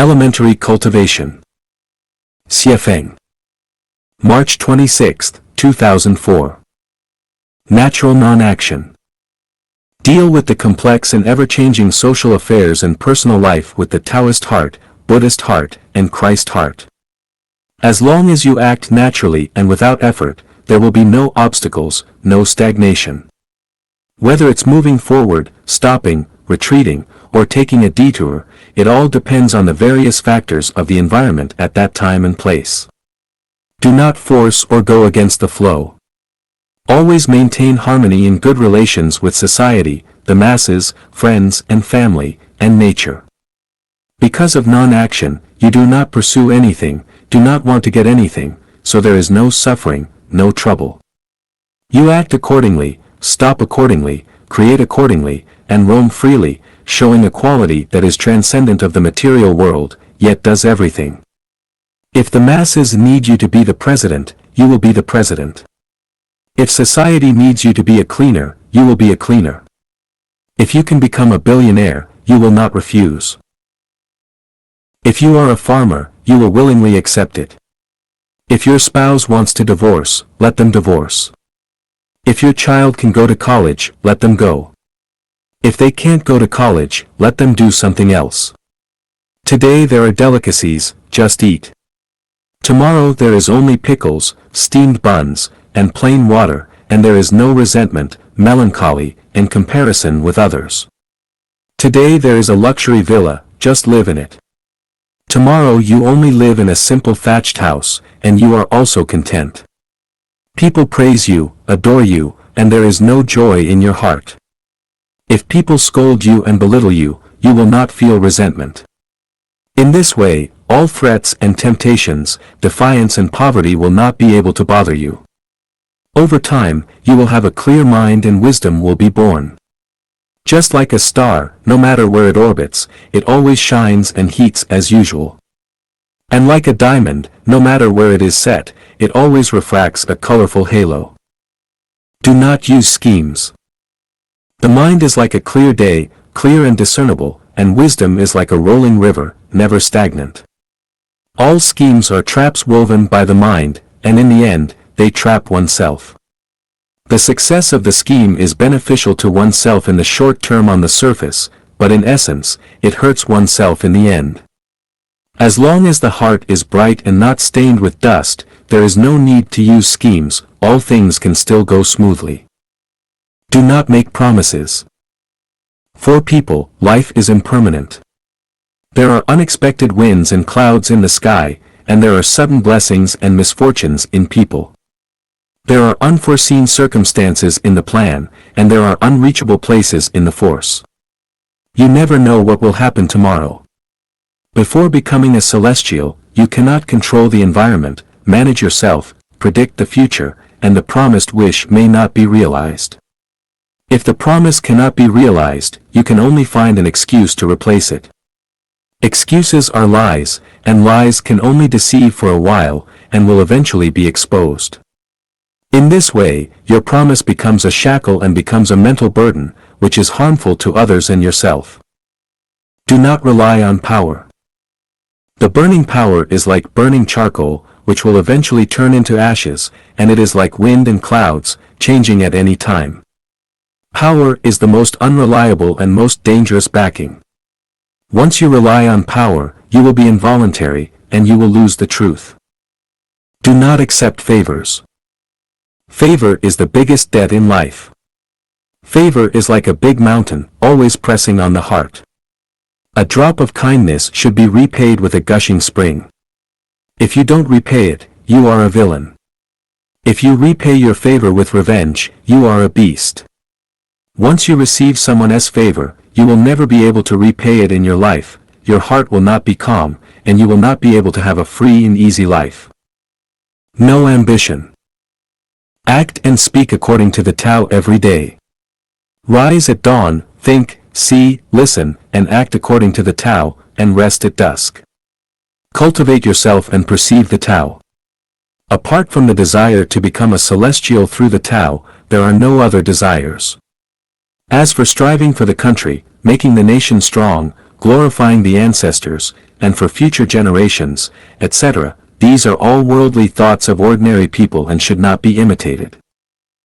Elementary Cultivation. Xiefeng. March 26, 2004. Natural non-action. Deal with the complex and ever-changing social affairs and personal life with the Taoist heart, Buddhist heart, and Christ heart. As long as you act naturally and without effort, there will be no obstacles, no stagnation. Whether it's moving forward, stopping, retreating, or taking a detour, it all depends on the various factors of the environment at that time and place. Do not force or go against the flow. Always maintain harmony in good relations with society, the masses, friends and family, and nature. Because of non-action, you do not pursue anything, do not want to get anything, so there is no suffering, no trouble. You act accordingly, stop accordingly, create accordingly, and roam freely, showing a quality that is transcendent of the material world, yet does everything. If the masses need you to be the president, you will be the president. If society needs you to be a cleaner, you will be a cleaner. If you can become a billionaire, you will not refuse. If you are a farmer, you will willingly accept it. If your spouse wants to divorce, let them divorce. If your child can go to college, let them go. If they can't go to college, let them do something else. Today there are delicacies, just eat. Tomorrow there is only pickles, steamed buns, and plain water, and there is no resentment, melancholy, and comparison with others. Today there is a luxury villa, just live in it. Tomorrow you only live in a simple thatched house, and you are also content. People praise you, adore you, and there is no joy in your heart. If people scold you and belittle you, you will not feel resentment. In this way, all threats and temptations, defiance and poverty will not be able to bother you. Over time, you will have a clear mind and wisdom will be born. Just like a star, no matter where it orbits, it always shines and heats as usual. And like a diamond, no matter where it is set, it always refracts a colorful halo. Do not use schemes. The mind is like a clear day, clear and discernible, and wisdom is like a rolling river, never stagnant. All schemes are traps woven by the mind, and in the end, they trap oneself. The success of the scheme is beneficial to oneself in the short term on the surface, but in essence, it hurts oneself in the end. As long as the heart is bright and not stained with dust, there is no need to use schemes, all things can still go smoothly. Do not make promises. For people, life is impermanent. There are unexpected winds and clouds in the sky, and there are sudden blessings and misfortunes in people. There are unforeseen circumstances in the plan, and there are unreachable places in the force. You never know what will happen tomorrow. Before becoming a celestial, you cannot control the environment, manage yourself, predict the future, and the promised wish may not be realized. If the promise cannot be realized, you can only find an excuse to replace it. Excuses are lies, and lies can only deceive for a while, and will eventually be exposed. In this way, your promise becomes a shackle and becomes a mental burden, which is harmful to others and yourself. Do not rely on power. The burning power is like burning charcoal, which will eventually turn into ashes, and it is like wind and clouds, changing at any time. Power is the most unreliable and most dangerous backing. Once you rely on power, you will be involuntary, and you will lose the truth. Do not accept favors. Favor is the biggest debt in life. Favor is like a big mountain, always pressing on the heart. A drop of kindness should be repaid with a gushing spring. If you don't repay it, you are a villain. If you repay your favor with revenge, you are a beast. Once you receive someone else's favor, you will never be able to repay it in your life, your heart will not be calm, and you will not be able to have a free and easy life. No ambition. Act and speak according to the Tao every day. Rise at dawn, think, see, listen, and act according to the Tao, and rest at dusk. Cultivate yourself and perceive the Tao. Apart from the desire to become a celestial through the Tao, there are no other desires. As for striving for the country, making the nation strong, glorifying the ancestors, and for future generations, etc. These are all worldly thoughts of ordinary people and should not be imitated.